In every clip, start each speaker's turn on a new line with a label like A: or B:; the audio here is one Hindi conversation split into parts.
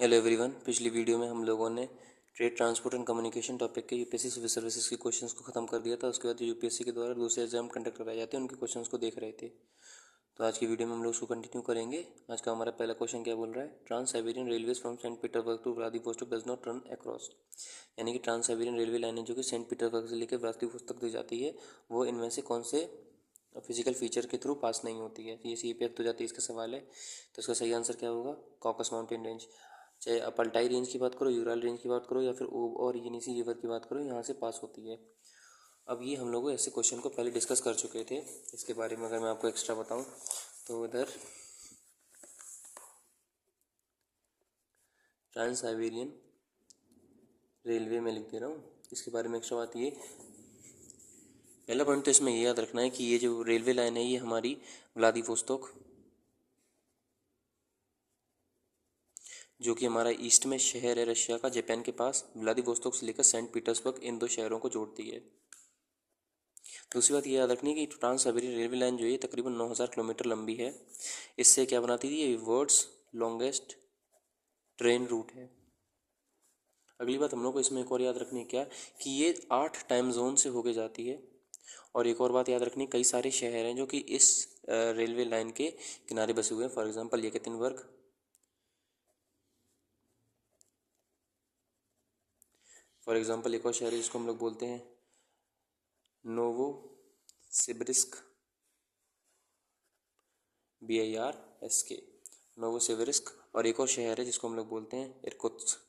A: Hello everyone. पिछली वीडियो में हम लोगों ने trade transport and communication topic के यूपीएससी सिविल सर्विसेज के क्वेश्चंस को खत्म कर दिया था। उसके बाद जो यूपीएससी के द्वारा दूसरे एग्जाम कंडक्ट कराए जाते हैं उनके क्वेश्चंस को देख रहे थे। तो आज की वीडियो में हम लोग उसको कंटिन्यू करेंगे। आज का हमारा पहला क्वेश्चन क्या बोल रहा है, trans Siberian railways from Saint Petersburg to Vladivostok does not run across. यानी कि ट्रांस साइबेरियन रेलवे लाइनें जो कि सेंट पीटर्सबर्ग से लेकर व्लादिवोस्टोक तक जाती है वो इनमें से कौन से फिजिकल फीचर के थ्रू पास नहीं होती है। ये सी पे तो जाती है, इसका सवाल है। तो इसका सही आंसर क्या होगा, कॉकस माउंटेन रेंज। चाहे आप अल्टाई रेंज की बात करो, यूराल रेंज की बात करो या फिर ओब और येनिसी रिवर की बात करो, यहाँ से पास होती है। अब ये हम लोग ऐसे क्वेश्चन को पहले डिस्कस कर चुके थे। इसके बारे में अगर मैं आपको एक्स्ट्रा बताऊं तो इधर ट्रांस साइबेरियन रेलवे में लिख दे रहा हूँ। इसके बारे में एक्स्ट्रा बात ये, पहला पॉइंट तो इसमें ये याद रखना है कि ये जो रेलवे लाइन है ये हमारी व्लादिवोस्तोक, जो कि हमारा ईस्ट में शहर है रशिया का जापान के पास, व्लादिवोस्तोक से लेकर सेंट पीटर्सबर्ग, इन दो शहरों को जोड़ती है। दूसरी बात ये याद रखनी है कि ट्रांस साइबेरियन रेलवे लाइन जो है तकरीबन 9,000 किलोमीटर लंबी है। इससे क्या बनाती थी, ये वर्ल्ड्स लॉन्गेस्ट ट्रेन रूट है। अगली बात हम लोग को इसमें एक और याद रखनी है क्या, कि ये 8 टाइम जोन से होके जाती है। और एक और बात याद रखनी, कई सारे शहर हैं जो कि इस रेलवे लाइन के किनारे बसे हुए हैं। फॉर एग्जांपल येकतिनबर्ग, फॉर एग्जांपल एक और शहर है जिसको हम लोग बोलते हैं नोवो सिबिर्स्क, BIRSK, नोवोसिबिर्स्क। और एक और शहर है जिसको हम लोग बोलते हैं इरकुत्स्क।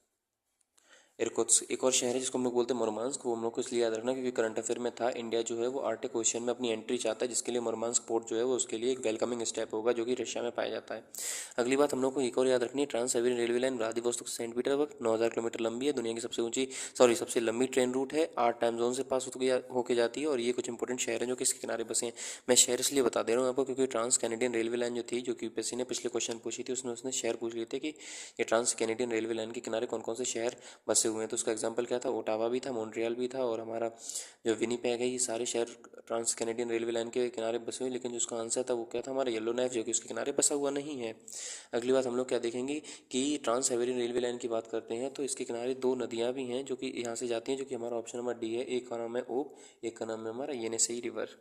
A: एक और शहर है जिसको हम लोग बोलते हैं मुर्मांस्क। वो हम लोग को इसलिए याद रखना क्योंकि करंट अफेयर में था, इंडिया जो है वो आर्टिक क्वेश्चन में अपनी एंट्री चाहता है, जिसके लिए मुर्मांस्क पोर्ट जो है वो उसके लिए एक वेलकमिंग स्टेप होगा जो कि रशिया में पाया जाता है। अगली बात हम लोग को एक और याद रखनी है, trans Siberian railway line Vladivostok से सेंट पीटर्सबर्ग 9,000 किलोमीटर लंबी है, दुनिया की सबसे लंबी ट्रेन रूट है, 8 टाइम जोन से पास होकर जाती है। और ये कुछ इंपॉर्टेंट शहर हैं जो कि इसके किनारे बसे हैं। मैं शहर इसलिए बता दे रहा हूँ आपको क्योंकि ट्रांस कैनेडियन रेलवे लाइन जो थी, जो कि यूपीएससी ने पिछले क्वेश्चन पूछी थी, उसने उसने शहर पूछ लिए थे कि ये ट्रांस कैनेडियन रेलवे लाइन के किनारे कौन कौन से शहर बसे हुए हैं। तो उसका एग्जाम्पल क्या था, ओटावा भी था, मॉन्ट्रियल भी था और हमारा जो विनीपेग है, ये सारे शहर ट्रांस कैनेडियन रेलवे लाइन के किनारे बसे हुए। लेकिन जो उसका आंसर था वो क्या था, हमारा येलो नाइफ, जो कि उसके किनारे बसा हुआ नहीं है। अगली बात हम लोग क्या देखेंगे कि ट्रांस साइबेरियन रेलवे लाइन की बात करते हैं तो इसके किनारे 2 नदियाँ भी हैं जो कि यहाँ से जाती हैं, जो कि हमारा ऑप्शन नंबर डी है। एक का नाम है ओब, एक का नाम है हमारा येनेसई रिवर,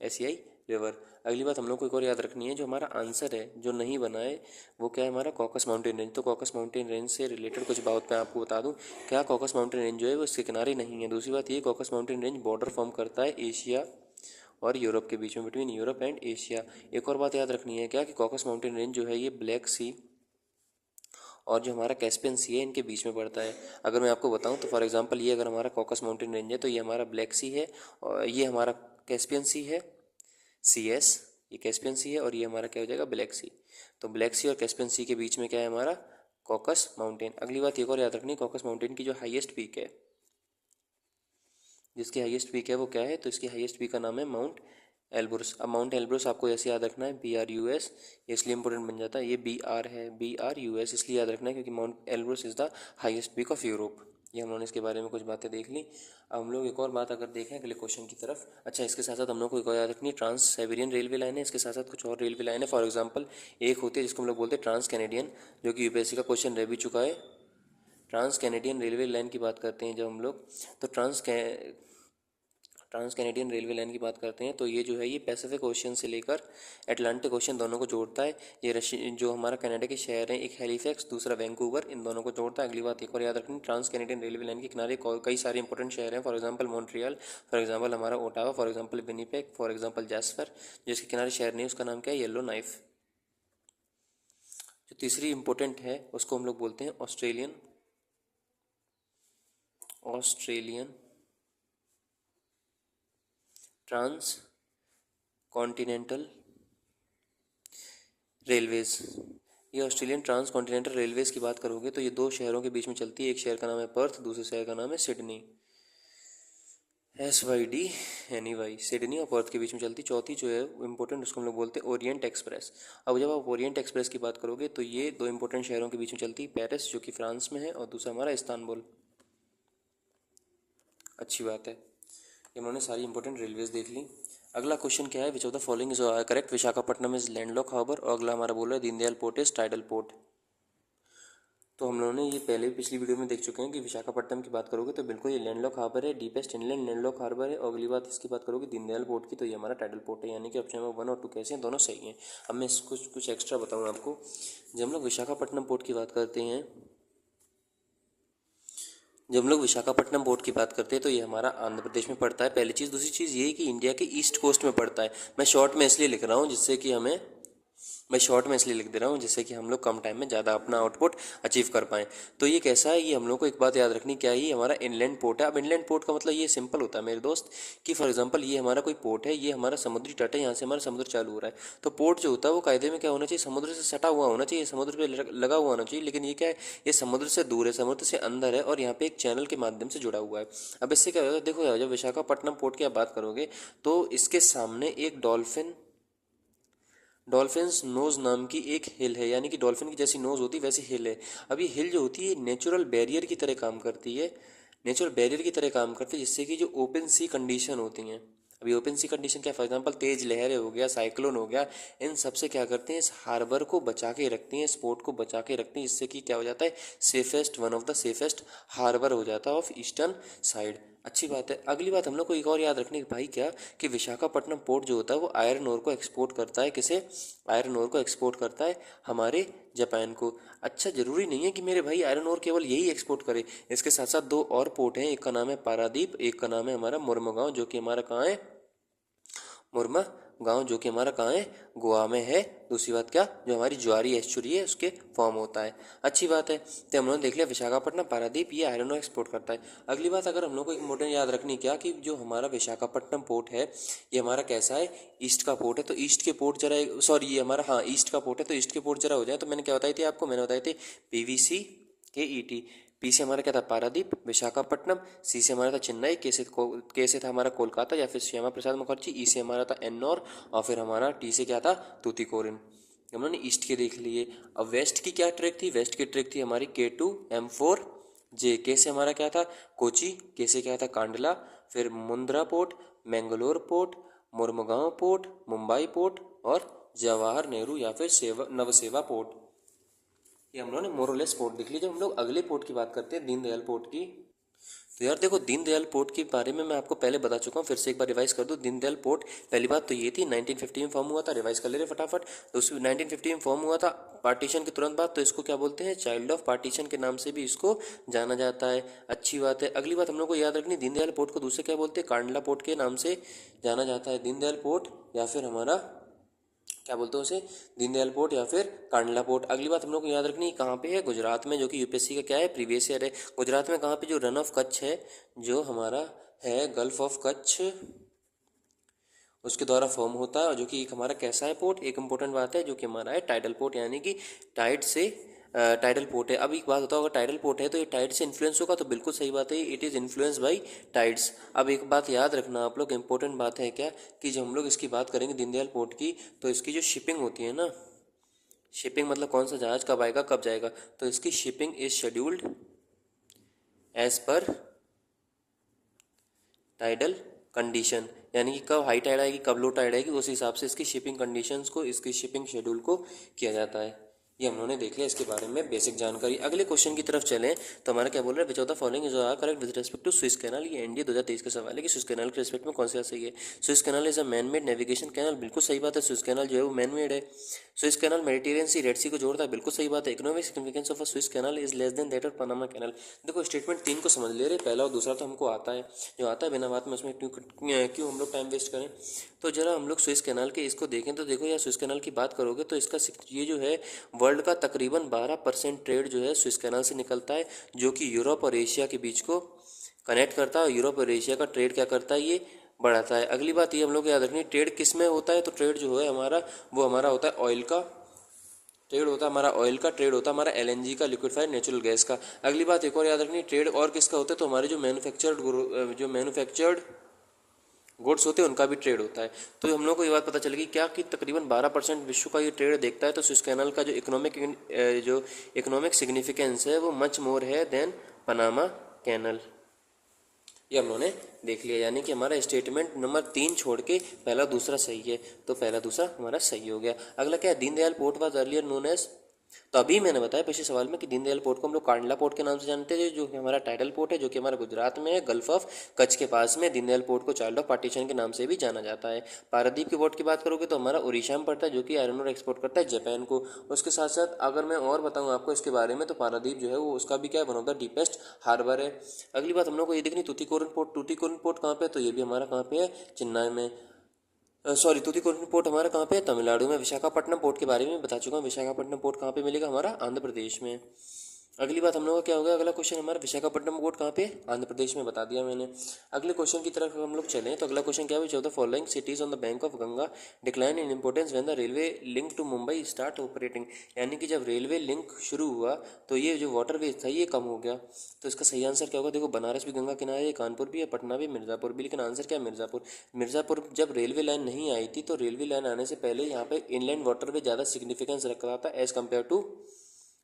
A: SEI रिवर। अगली बात हम लोग को एक और याद रखनी है, जो हमारा आंसर है जो नहीं बना है वो क्या है, हमारा कॉकस माउंटेन रेंज। तो कॉकस माउंटेन रेंज से रिलेटेड कुछ बात मैं आपको बता दूं, क्या कॉकस माउंटेन रेंज जो है वो इसके किनारे नहीं है। दूसरी बात ये, caucus mountain range border form करता है एशिया और यूरोप के बीच में, बिटवीन यूरोप एंड एशिया। एक और बात याद रखनी है क्या, कि कॉकस माउंटेन रेंज जो है ये ब्लैक सी और जो हमारा कैस्पियन सी है इनके बीच में पड़ता है। अगर मैं आपको बताऊं तो फॉर एग्जांपल ये अगर हमारा कॉकस माउंटेन रेंज है तो ये हमारा ब्लैक सी है और ये हमारा कैस्पियन सी है, CS, ये कैस्पियन सी है और ये हमारा क्या हो जाएगा, ब्लैक सी। तो ब्लैक सी और कैस्पियन सी के बीच में क्या है, हमारा कॉकस माउंटेन। अगली बात एक और याद रखनी, कॉकस माउंटेन की जो हाईएस्ट पीक है, जिसकी हाईएस्ट पीक है वो क्या है, तो इसकी हाईएस्ट पीक का नाम है माउंट एल्ब्रुस। अब माउंट एल्ब्रुस आपको ऐसे याद रखना है BRUS, ये इसलिए इंपॉर्टेंट बन जाता है, ये BR है, BRUS इसलिए याद रखना है क्योंकि mount Elbrus is the highest peak of Europe. ये हम लोगों ने इसके बारे में कुछ बातें देख ली। अब हम लोग एक और बात अगर देखें अगले क्वेश्चन की तरफ। अच्छा, इसके साथ साथ हम लोग को एक और याद रखनी है, ट्रांस साइबेरियन रेलवे लाइन है, इसके साथ साथ कुछ और रेलवे लाइन है। फॉर एग्जाम्पल एक होती है जिसको हम लोग बोलते हैं ट्रांस कैनेडियन, जो कि यूपीएससी का क्वेश्चन रह भी चुका है। ट्रांस कैनेडियन रेलवे लाइन की बात करते हैं जब हम लोग, तो ट्रांस कैनेडियन रेलवे लाइन की बात करते हैं तो ये जो है ये पैसिफिक ओशन से लेकर अटलांटिक ओशन दोनों को जोड़ता है। ये रशिया जो हमारा कनाडा के शहर हैं, एक हैलिफैक्स दूसरा वैंकूवर, इन दोनों को जोड़ता है। अगली बात एक और याद रखनी, ट्रांस कैनेडियन रेलवे लाइन के किनारे कई सारे इंपॉर्टेंट शहर हैं। For example Montreal, for example हमारा Ottawa, for example Winnipeg, for example Jasper. जिसके किनारे शहर नहीं उसका नाम क्या है, येलो नाइफ। जो तीसरी इंपॉर्टेंट है उसको हम लोग बोलते हैं ऑस्ट्रेलियन ट्रांस कॉन्टिनेंटल रेलवेज। ये ऑस्ट्रेलियन ट्रांस कॉन्टिनेंटल रेलवेज की बात करोगे तो ये 2 शहरों के बीच में चलती है। एक शहर का नाम है पर्थ, दूसरे शहर का नाम है सिडनी, SYDNEY। सिडनी और पर्थ के बीच में चलती। चौथी जो है इंपॉर्टेंट उसको हम लोग बोलते हैं ओरिएंट एक्सप्रेस। अब जब आप ओरिएंट एक्सप्रेस की बात करोगे तो ये 2 इंपॉर्टेंट शहरों के बीच में चलती है, पेरिस जो कि फ्रांस में है और दूसरा हमारा इस्तांबुल। अच्छी बात है, ये उन्होंने सारी इंपॉर्टेंट रेलवेज देख ली। अगला क्वेश्चन क्या है, which of the following is correct, Visakhapatnam is landlock harbour. और अगला हमारा बोल रहा है Deendayal port is tidal port. तो हम लोगों ने ये पहले भी पिछली वीडियो में देख चुके हैं कि विशाखापट्टनम की बात करोगे तो बिल्कुल ये लैंडलॉक हार्बर है, डीपेस्ट इनलैंड लैंडलॉक हार्बर है। और अगली बात इसकी बात करोगे दीनदयाल पोर्ट की, तो ये हमारा टाइडल पोर्ट है, यानी कि ऑप्शन नंबर 1 और 2 कैसे हैं, दोनों सही हैं। अब मैं कुछ एक्स्ट्रा बताऊँ आपको। जब हम लोग विशाखापट्टनम पोर्ट की बात करते हैं तो ये हमारा आंध्र प्रदेश में पड़ता है, पहली चीज़। दूसरी चीज़ ये है कि इंडिया के ईस्ट कोस्ट में पड़ता है। मैं शॉर्ट में इसलिए लिख रहा हूँ जिससे कि हम लोग कम टाइम में ज़्यादा अपना आउटपुट अचीव कर पाएँ। तो ये कैसा है, ये हम लोग को एक बात याद रखनी, क्या है, ये हमारा इनलैंड पोर्ट है। अब इनलैंड पोर्ट का मतलब ये सिंपल होता है मेरे दोस्त, कि फॉर एग्जांपल ये हमारा कोई पोर्ट है, ये हमारा समुद्री तट है, यहाँ से हमारा समुद्र चालू हो रहा है। तो पोर्ट जो होता है वो कायदे में क्या होना चाहिए, समुद्र से सटा हुआ होना चाहिए, समुद्र पे लगा हुआ होना चाहिए। लेकिन ये क्या है, ये समुद्र से दूर है, समुद्र से अंदर है, और यहाँ पे एक चैनल के माध्यम से जुड़ा हुआ है। अब इससे क्या होगा, देखो जब विशाखापट्टनम पोर्ट की आप बात करोगे तो इसके सामने एक डॉल्फिन्स नोज नाम की एक हिल है, यानी कि डॉल्फिन की जैसी नोज होती है वैसी हिल है। अब ये हिल जो होती है नेचुरल बैरियर की तरह काम करती है, जिससे कि जो ओपन सी कंडीशन होती हैं, अभी ओपन सी कंडीशन क्या, फॉर एग्जांपल तेज लहरें हो गया, साइक्लोन हो गया, इन सब से क्या करते हैं, इस हार्बर को बचा के रखती हैं, इस पोर्ट को बचा के रखती हैं, जिससे कि क्या हो जाता है, one of the safest harbour हो जाता है ऑफ ईस्टर्न साइड। अच्छी बात है। अगली बात हम लोग को एक और याद रखनी है भाई, क्या कि विशाखापट्टनम पोर्ट जो होता है वो आयरन ओर को एक्सपोर्ट करता है, किसे, आयरन ओर को एक्सपोर्ट करता है हमारे जापान को। अच्छा, जरूरी नहीं है कि मेरे भाई आयरन ओर केवल यही एक्सपोर्ट करे, इसके साथ साथ 2 और पोर्ट हैं, एक का नाम है पारादीप, एक का नाम है हमारा मुर्मुगांव, जो कि हमारा कहाँ है, मुरमा गांव, जो कि हमारा कहाँ है, गोवा में है। दूसरी बात क्या, जो हमारी ज्वारी एस्चुरी है उसके फॉर्म होता है। अच्छी बात है। तो हम लोगों ने देख लिया विशाखापट्टनम पारादीप ये आयरन ओर एक्सपोर्ट करता है। अगली बात अगर हम लोग को एक इंपॉर्टेंट याद रखनी, क्या कि जो हमारा विशाखापट्टनम पोर्ट है ये हमारा कैसा है, ईस्ट का पोर्ट है। तो ईस्ट के पोर्ट जरा, सॉरी ये हमारा, हाँ ईस्ट का पोर्ट है, तो ईस्ट के पोर्ट जरा हो जाए। तो मैंने क्या बताई थी आपको, मैंने बताई थी PVC KET। पी से हमारा क्या था, पारादीप, विशाखापट्टनम, सी से हमारा था चेन्नई, के से था हमारा कोलकाता या फिर श्यामा प्रसाद मुखर्जी, ई से हमारा था एन्नौर, और फिर हमारा टी से क्या था, तूतीकोरिन। हमने ईस्ट के देख लिए। अब वेस्ट की क्या ट्रैक थी, वेस्ट की ट्रैक थी हमारी K2M4J। के से हमारा क्या था, कोची, के से क्या था, कांडला, फिर Mundra port, Mangalore port, Mormugao port, Mumbai port, और जवाहर नेहरू या फिर नवसेवा पोर्ट। ये हम लोगों ने मोरलेस पोर्ट देख लिया। जब हम लोग अगले पोर्ट की बात करते हैं, दीनदयाल पोर्ट की, तो यार देखो दीनदयाल पोर्ट के बारे में मैं आपको पहले बता चुका हूँ, फिर से एक बार रिवाइज कर दूँ। दीनदयाल पोर्ट, पहली बात तो ये थी 1950 में फॉर्म हुआ था, रिवाइज कर ले रहे फटाफट। तो उस 1950 में फॉर्म हुआ था पार्टीशन के तुरंत बाद, तो इसको क्या बोलते हैं, चाइल्ड ऑफ पार्टीशन के नाम से भी इसको जाना जाता है। अच्छी बात है। अगली बात हम लोग को याद रखनी, दीनदयाल पोर्ट को दूसरे क्या बोलते हैं, कांडला पोर्ट के नाम से जाना जाता है। दीनदयाल पोर्ट या फिर हमारा क्या बोलते हैं उसे, दीनदयाल पोर्ट या फिर कांडला पोर्ट। अगली बात हम लोग को याद रखनी कहाँ पे है, गुजरात में, जो कि यूपीएससी का क्या है, प्रीवियस ईयर है। गुजरात में कहाँ पे, जो रन ऑफ कच्छ है, जो हमारा है गल्फ ऑफ कच्छ, उसके द्वारा फॉर्म होता है, और जो कि एक हमारा कैसा है पोर्ट, एक इंपॉर्टेंट बात है, जो कि हमारा है टाइडल पोर्ट, यानी कि टाइड से टाइडल पोर्ट है। अब एक बात होता होगा, टाइडल पोर्ट है तो ये टाइड से इन्फ्लुएंस होगा, तो बिल्कुल सही बात है, it is influence by tides. अब एक बात याद रखना आप लोग, इंपॉर्टेंट बात है क्या, कि जब हम लोग इसकी बात करेंगे दीनदयाल पोर्ट की, तो इसकी जो शिपिंग होती है ना, शिपिंग मतलब कौन सा जहाज कब आएगा कब जाएगा, तो इसकी shipping is scheduled as per tidal condition, यानी कि कब हाई टाइड आएगी कब लो टाइड आएगी, उस हिसाब से इसकी शिपिंग कंडीशंस को, इसकी शिपिंग शेड्यूल को किया जाता है। ये हम लोगों ने देख लिया इसके बारे में बेसिक जानकारी। अगले क्वेश्चन की तरफ चलें तो हमारा क्या बोल रहा है, which of the following is correct with respect to Swiss canal. ये एनडीए 2023 का सवाल है कि स्विस कैनाल के रिस्पेक्ट में कौन सा सही है। Swiss canal is a man made navigation canal, बिल्कुल सही बात है, स्विस कैनाल जो है वो मैन मेड है। स्विस कैनाल मेडिटेरियन सी रेड सी को जोड़ता है, बिल्कुल सही बात है। Economic significance of a Swiss canal is less than that of Panama canal. देखो स्टेटमेंट 3 को समझ ले रहे, पहला और दूसरा तो हमको आता है, जो आता है बिना बात में उसमें क्यों हम लोग टाइम वेस्ट करें। तो जरा हम लोग स्विस कैनाल के इसको देखें, तो देखो यार स्विस कैनाल की बात करोगे तो इसका ये जो है वर्ल्ड का तकरीबन 12% ट्रेड जो है स्विस कैनाल से निकलता है, जो कि यूरोप और एशिया के बीच को कनेक्ट करता है, और यूरोप और एशिया का ट्रेड क्या करता है, ये बढ़ाता है। अगली बात ये हम लोग याद रखनी, ट्रेड किस में होता है, तो ट्रेड जो है हमारा वो हमारा होता है ऑयल का ट्रेड होता है, हमारा ऑयल का ट्रेड होता है, हमारा LNG का, लिक्विफाइड नेचुरल गैस का। अगली बात एक और याद रखनी, ट्रेड और किसका होता है, तो हमारे जो मैन्युफैक्चर्ड गुड्स होते हैं उनका भी ट्रेड होता है। तो हम लोग को ये बात पता चलेगी क्या कि तकरीबन 12% विश्व का ये ट्रेड देखता है। तो स्विस कैनाल का जो इकोनॉमिक सिग्निफिकेंस है वो मच मोर है देन पनामा कैनल। ये हम लोगों ने देख लिया, यानी कि हमारा स्टेटमेंट नंबर 3 छोड़ के पहला दूसरा सही है, तो पहला दूसरा हमारा सही हो गया। अगला क्या है, Deendayal port was earlier known as तो अभी मैंने बताया पिछले सवाल में कि दीनदयाल पोर्ट को हम लोग कांडला पोर्ट के नाम से जानते हैं, जो कि हमारा टाइडल पोर्ट है, जो कि हमारा गुजरात में है, गल्फ ऑफ कच्छ के पास में। दीनदयाल पोर्ट को चाइल्ड ऑफ पार्टीशन के नाम से भी जाना जाता है। पारादीप के पोर्ट की बात करोगे तो हमारा उड़ीसा में पड़ता है, जो कि आयरन और एक्सपोर्ट करता है जापान को। उसके साथ साथ अगर मैं और बताऊँ आपको इसके बारे में, तो पारादीप जो है वो उसका भी क्या है, one of the deepest harbour है। अगली बात हम लोग को ये देखनी, तूतीकोरिन पोर्ट। तूतीकोरिन पोर्ट कहाँ पे है, तो ये भी हमारा कहाँ पे है, चेन्नई में। सॉरी, तूतीकोरिन पोर्ट हमारा कहाँ पे है, तमिलनाडु में। विशाखापट्टनम पोर्ट के बारे में बता चुका हूँ। विशाखापट्टनम पोर्ट कहाँ पे मिलेगा, हमारा आंध्र प्रदेश में। अगली बात हम लोग का क्या होगा, अगला क्वेश्चन हमारा विशाखापट्टनम पोर्ट कहाँ पे, आंध्र प्रदेश में, बता दिया मैंने। अगले क्वेश्चन की तरफ हम लोग चलें तो अगला क्वेश्चन क्या है, which of the following cities on the bank of Ganga decline in importance when the railway link to Mumbai start operating. यानी कि जब रेलवे लिंक शुरू हुआ तो ये जो वाटरवेज था ये कम हो गया। तो इसका सही आंसर क्या होगा, देखो बनारस भी गंगा किनारे है, कानपुर भी है, पटना भी, मिर्ज़ापुर भी। लेकिन आंसर क्या है, मिर्ज़ापुर। मिर्ज़ापुर जब रेलवे लाइन नहीं आई थी तो रेलवे लाइन आने से पहले यहाँ पे इनलैंड वाटरवे ज़्यादा सिग्निफिकेंस रख रहा था एज़ कम्पेयर टू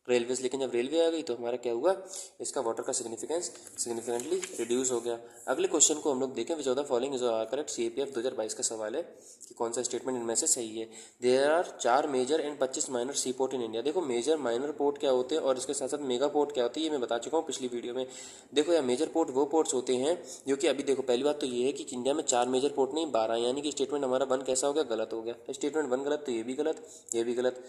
A: रेलवेज। लेकिन जब रेलवे आ गई तो हमारा क्या हुआ, इसका वाटर का सिग्निफिकेंस सिग्निफिकेंटली रिड्यूस हो गया। अगले क्वेश्चन को हम लोग देखें, विच of the following is correct. CAPF 2022 का सवाल है कि कौन सा स्टेटमेंट इनमें से सही है। There are 4 major and 25 minor sea port in India. देखो मेजर माइनर पोर्ट क्या होते हैं और इसके साथ साथ मेगा पोर्ट क्या होती है, ये मैं बता चुका हूँ पिछली वीडियो में। देखो यार, मेजर पोर्ट वो पोर्ट्स होते हैं जो कि अभी देखो, पहली बात तो ये है कि इंडिया में 4 मेजर पोर्ट नहीं 12, यानी कि स्टेटमेंट हमारा 1 कैसा हो गया, गलत हो गया। स्टेटमेंट 1 गलत तो ये भी गलत, ये भी गलत।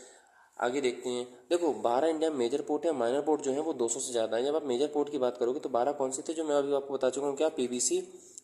A: आगे देखते हैं, देखो 12 इंडिया में मेजर पोर्ट है, माइनर पोर्ट जो है वो 200 से ज़्यादा है। जब आप मेजर पोर्ट की बात करोगे तो 12 कौन से थे, जो मैं अभी आपको बता चुका हूँ, क्या, PVC,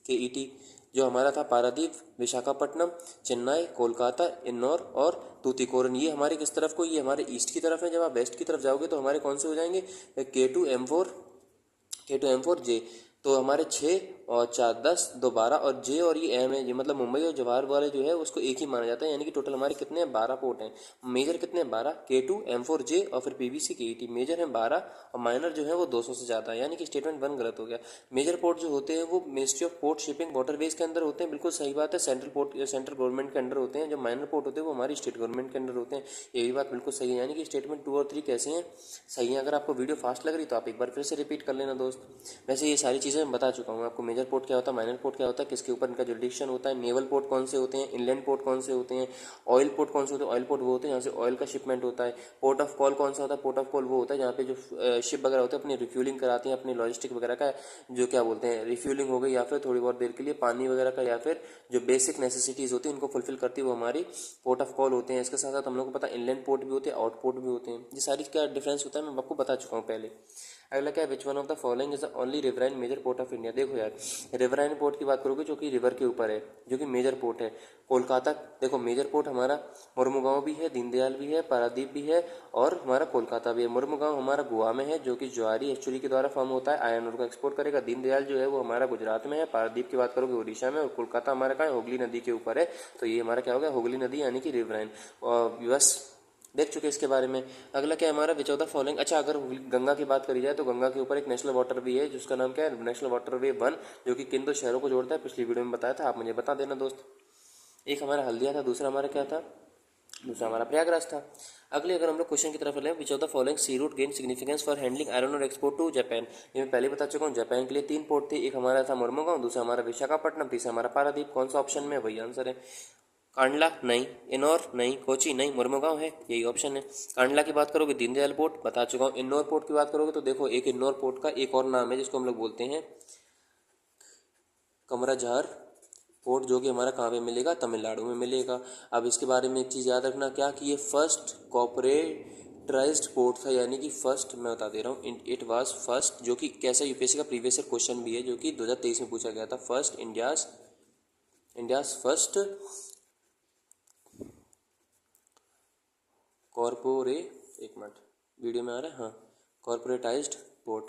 A: KET, जो हमारा था पारादीप, विशाखापट्टनम, चेन्नई, कोलकाता, इन्नौर और तूतीकोरिन। ये हमारे किस तरफ को, ये हमारे ईस्ट की तरफ है। जब आप वेस्ट की तरफ जाओगे तो हमारे कौन से हो जाएंगे, K2M4J। तो हमारे 6 और 4 10, 2 12 और J और ये M है, ये मतलब मुंबई और जवाहर वाले जो है उसको एक ही माना जाता है। यानी कि टोटल हमारे कितने हैं, 12 पोर्ट हैं। मेजर कितने हैं, 12, K2M4J और फिर PVC KET। मेजर हैं 12 और माइनर जो है वो 200 से ज़्यादा है, यानी कि स्टेटमेंट 1 गलत हो गया। मेजर पोर्ट जो होते हैं वो ministry of port shipping waterways के अंदर होते हैं, बिल्कुल सही बात है। सेंट्रल पोर्ट सेंट्रल गवर्नमेंट के अंडर होते हैं। जो माइनर पोर्ट होते हैं वो हमारी स्टेट गवर्नमेंट के अंडर होते हैं। ये भी बात बिल्कुल सही है। यानी कि स्टेटमेंट 2 और 3 कैसे हैं, सही है। अगर आपको वीडियो फास्ट लग रही तो आप एक बार फिर से रिपीट कर लेना दोस्त। वैसे ये सारी चीज़ें मैं बता चुका हूँ आपको, मेजर पोर्ट क्या होता है, माइनर पोर्ट क्या होता है, किसके ऊपर इनका जुरिडिक्शन होता है, नेवल पोर्ट कौन से होते हैं, इनलैंड पोर्ट कौन से होते हैं, ऑयल पोर्ट कौन से होते हैं। ऑयल पोर्ट वो होते हैं जहाँ से ऑयल का शिपमेंट होता है। पोर्ट ऑफ कॉल कौन सा होता है, पोर्ट ऑफ कॉल वो होता है जहाँ पे जो शिप वगैरह होते हैं अपनी रिफ्यूलिंग कराती हैं, अपनी लॉजिस्टिक वगैरह का जो क्या बोलते हैं, रिफ्यूलिंग हो गई या फिर थोड़ी बहुत देर के लिए पानी वगैरह का, या फिर जो बेसिक नेसेसिटीज़ होती है उनको फुलफिल करती है वो हमारी पोर्ट ऑफ कॉल होते हैं। इसके साथ साथ हम लोग को पता है इनलैंड पोर्ट भी होते हैं, आउट पोर्ट भी होते हैं। ये सारी क्या डिफरेंस होता है मैं आपको बता चुका हूँ पहले। अगला क्या है, which one of the following is the only riverine major port of India. देखो यार, रिवराइन पोर्ट की बात करोगे जो कि रिवर के ऊपर है, जो कि मेजर पोर्ट है। कोलकाता, देखो मेजर पोर्ट हमारा मुर्मुगांव भी है, दीनदयाल भी है, पारादीप भी है और हमारा कोलकाता भी है। मुर्मुगांव हमारा गोवा में है, जो कि ज्वारी एक्चुअली के द्वारा फॉर्म होता है, आयरन ओर को एक्सपोर्ट करेगा। दीनदयाल जो है वो हमारा गुजरात में है, पारादीप की बात करोगे उड़ीसा में, और कोलकाता हमारा कहाँ है, हुगली नदी के ऊपर है। तो ये हमारा क्या हो गया, हुगली नदी यानी कि रिवराइन। और बस देख चुके इसके बारे में। अगला क्या है हमारा, विच ऑफ द फॉलोइंग। अच्छा, अगर गंगा की बात करी जाए तो गंगा के ऊपर एक नेशनल वाटर वे है जिसका नाम क्या है, नेशनल वाटर वे 1, जो कि किन दो शहरों को जोड़ता है, पिछली वीडियो में बताया था, आप मुझे बता देना दोस्त। एक हमारा हल्दिया था, दूसरा हमारा क्या था, दूसरा हमारा प्रयागराज था। अगले अगर हम लोग क्वेश्चन की तरफ लें, which of the following sea route gain significance for handling iron ore export to Japan. ये मैं पहले बता चुका हूँ, जापान के लिए 3 पोर्ट थे। एक हमारा था मुर्मुगांव, दूसरा हमारा विशाखापट्टनम, तीसरा हमारा पारादीप। कौन सा ऑप्शन में, वही आंसर है। कांडला नहीं, इनौर नहीं, कोची नहीं, मुर्मुगांव है, यही ऑप्शन है। कांडला की बात करोगे दीनदयाल पोर्ट, बता चुका हूँ। इन्नौर पोर्ट की बात करोगे तो देखो एक इन्नौर पोर्ट का एक और नाम है जिसको हम लोग बोलते हैं कमराझार पोर्ट, जो कि हमारा कहाँ पे मिलेगा, तमिलनाडु में मिलेगा। अब इसके बारे में एक चीज़ याद रखना, क्या कि ये फर्स्ट कॉर्पोरेटराइज्ड पोर्ट था, यानी कि फर्स्ट, मैं बता दे रहा हूँ, इट वाज फर्स्ट, जो कि कैसा यूपीएससी का प्रीवियस ईयर क्वेश्चन भी है जो कि 2023 में पूछा गया था। फर्स्ट इंडियाज फर्स्ट एक मिनट, वीडियो में आ रहा है, हाँ, कॉर्पोरेटाइज्ड पोर्ट।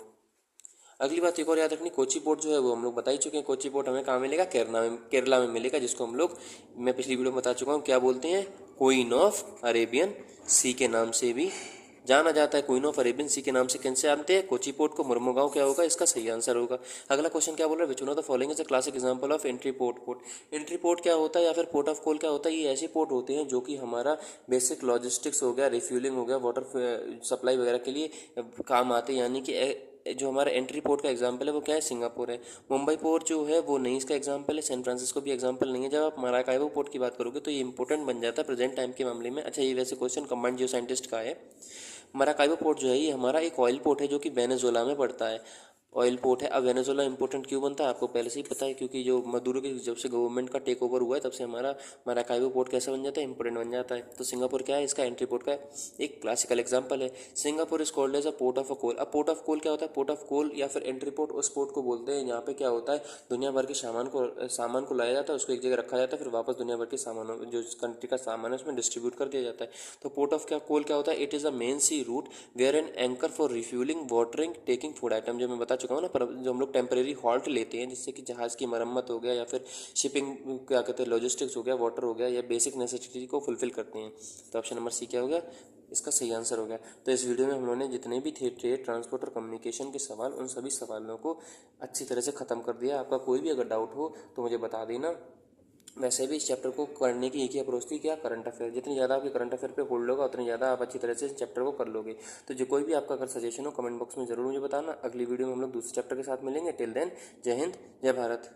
A: अगली बात एक और याद रखनी, कोची पोर्ट जो है वो हम लोग बता ही चुके हैं। कोची पोर्ट हमें कहाँ मिलेगा, केरला में मिलेगा, जिसको हम लोग, मैं पिछली वीडियो में बता चुका हूँ, क्या बोलते हैं, क्वीन ऑफ अरेबियन सी के नाम से भी जाना जाता है। क्वीन ऑफ अरेबियन सी के नाम से कैसे जानते हैं कोची पोर्ट को। मुर्मुगांव क्या होगा, इसका सही आंसर होगा। अगला क्वेश्चन क्या बोल रहा है, which one of the following is a classic example of entry port. Entry port क्या होता है या फिर पोर्ट ऑफ कॉल क्या होता है, ये ऐसे पोर्ट होते हैं जो कि हमारा बेसिक लॉजिस्टिक्स हो गया, रिफ्यूलिंग हो गया, वाटर सप्लाई वगैरह के लिए काम आते हैं। यानी कि जो हमारा एंट्री पोर्ट का एग्जांपल है वो क्या है, सिंगापुर है। मुंबई पोर्ट जो है वो नहीं इसका एग्जांपल है, सैन फ्रांसिस्को भी एग्जांपल नहीं है। जब आप मराकाइबो पोर्ट की बात करोगे तो ये इंपॉर्टेंट बन जाता है प्रेजेंट टाइम के मामले में। अच्छा, ये वैसे क्वेश्चन कंबाइंड जियो साइंटिस्ट का है। मराकाइबो पोर्ट जो है ये हमारा एक ऑयल पोर्ट है जो कि वेनेजुएला में पड़ता है। ऑयल पोर्ट है। अब वेनेजुएला इंपॉर्टेंट क्यों बनता है आपको पहले से ही पता है, क्योंकि जो मदुरो की जब से गवर्नमेंट का टेक ओवर हुआ है तब से हमारा मराकाइबो पोर्ट कैसा बन जाता है, इंपॉर्टेंट बन जाता है। तो सिंगापुर क्या है, इसका एंट्री पोर्ट का एक क्लासिकल एग्जाम्पल है। Singapore is called as a port of a call. अब पोर्ट ऑफ कोल क्या होता है, पोर्ट ऑफ कोल या फिर एंट्री पोर्ट उस पोर्ट को बोलते हैं यहाँ पे क्या होता है, दुनिया भर के सामान को लाया जाता है, उसको एक जगह रखा जाता है, फिर वापस दुनिया भर के सामानों जो कंट्री का सामान है उसमें डिस्ट्रीब्यूट कर दिया जाता है। तो पोर्ट ऑफ क्या कोल क्या होता है, it is a main sea route where an anchor for refuelling watering taking food item, जो मैं बता चुका हूँ ना, पर जो हम लोग टेम्परेरी हॉल्ट लेते हैं जिससे कि जहाज़ की मरम्मत हो गया या फिर शिपिंग क्या कहते हैं लॉजिस्टिक्स हो गया, वाटर हो गया, या बेसिक नेसेसिटी को फुलफिल करते हैं। तो ऑप्शन नंबर सी क्या हो गया, इसका सही आंसर हो गया। तो इस वीडियो में हम लोगों ने जितने भी थे ट्रेड, ट्रांसपोर्ट और कम्युनिकेशन के सवाल, उन सभी सवालों को अच्छी तरह से ख़त्म कर दिया। आपका कोई भी अगर डाउट हो तो मुझे बता देना। वैसे भी इस चैप्टर को करने की एक ही अप्रोच थी, क्या, करंट अफेयर। जितनी ज़्यादा आपके करंट अफेयर पे होल्ड होगा उतनी ज़्यादा आप अच्छी तरह से इस चैप्टर को कर लोगे। तो जो कोई भी आपका अगर सजेशन हो कमेंट बॉक्स में ज़रूर मुझे बताना। अगली वीडियो में हम लोग दूसरे चैप्टर के साथ मिलेंगे। टिल देन, जय हिंद, जय भारत।